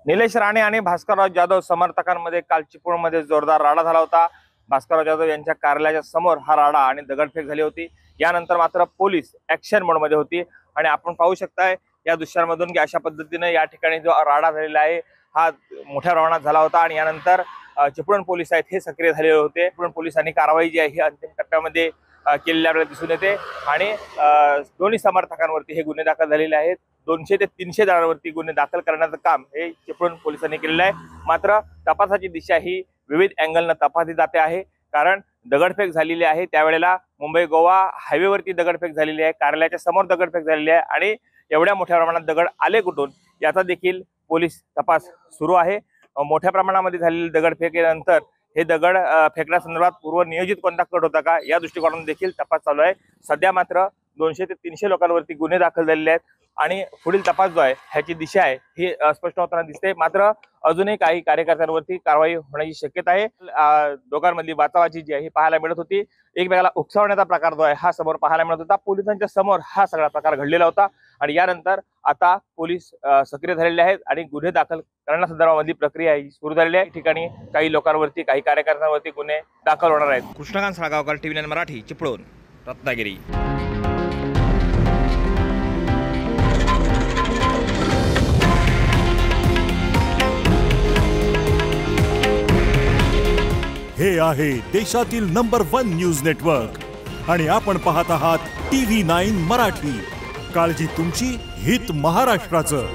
निलेश राणे आणि भास्करराव जाधव समर्थकांमध्ये काल चिपळूणमध्ये जोरदार राडा झाला होता। भास्करराव जाधव यांच्या कार्यालयाच्या समोर हा राडा आणि दगडफेक झाली होती। यानंतर मात्र पोलीस ऍक्शन मोडमध्ये होती आणि आपण पाहू शकताय या दृश्यांमधून की अशा पद्धतीने या ठिकाणी जो राडा झालेला आहे हा मोठ्या प्रमाणात झाला होता आणि यानंतर चिपळूण पोलीस आहेत हे सक्रिय झालेले होते। चिपळूण पोलिसांनी कारवाई जी आहे ही अंतिम टप्प्यामध्ये केलेली आपल्याला दिसून येते आणि दोन्ही समर्थकांवरती हे गुन्हे दाखल झालेले आहेत। 200 ते 300 जणांवरती गुन्हे दाखल करण्याचं काम हे चिपळूण पोलिसांनी केलेलं आहे। मात्र तपासाची दिशा ही विविध अँगलनं तपासली जाते आहे, कारण दगडफेक झालेली आहे त्यावेळेला मुंबई गोवा हायवेवरती दगडफेक झालेली आहे, कार्यालयाच्या समोर दगडफेक झालेली आहे आणि एवढ्या मोठ्या प्रमाणात दगड आले कुठून याचा देखील पोलीस तपास सुरू आहे। मोठ्या प्रमाणामध्ये झालेली दगडफेकीनंतर हे दगड फेकण्यासंदर्भात पूर्व नियोजित कोणता कट होता का या दृष्टिकोनातून देखील तपास चालू आहे। सध्या मात्र 200 ते 300 लोकांवरती गुन्हे दाखल झालेले आहेत आणि पुढील तपास जो आहे ह्याची दिशा आहे ही स्पष्ट होताना दिसते। मात्र अजूनही काही कार्यकर्त्यांवरती कारवाई होण्याची शक्यता आहे। दोघांमधली वाचावाची जी आहे ही पाहायला मिळत होती। एकमेकाला उकसावण्याचा प्रकार जो आहे हा समोर पाहायला मिळत होता। पोलिसांच्या समोर हा सगळा प्रकार घडलेला होता आणि यानंतर आता पोलीस सक्रिय झालेले आहेत आणि गुन्हे दाखल करण्यासंदर्भातली प्रक्रिया ही सुरू झालेली आहे। ठिकाणी काही लोकांवरती काही कार्यकर्त्यांवरती गुन्हे दाखल होणार आहेत। कृष्णकांत साळगावकर, TV9 मराठी, चिपळूण, रत्नागिरी। हे आहे देशातील नंबर 1 न्यूज नेटवर्क आणि आपण पाहत आहात TV9 मराठी। काळजी तुमची, हित महाराष्ट्राचं।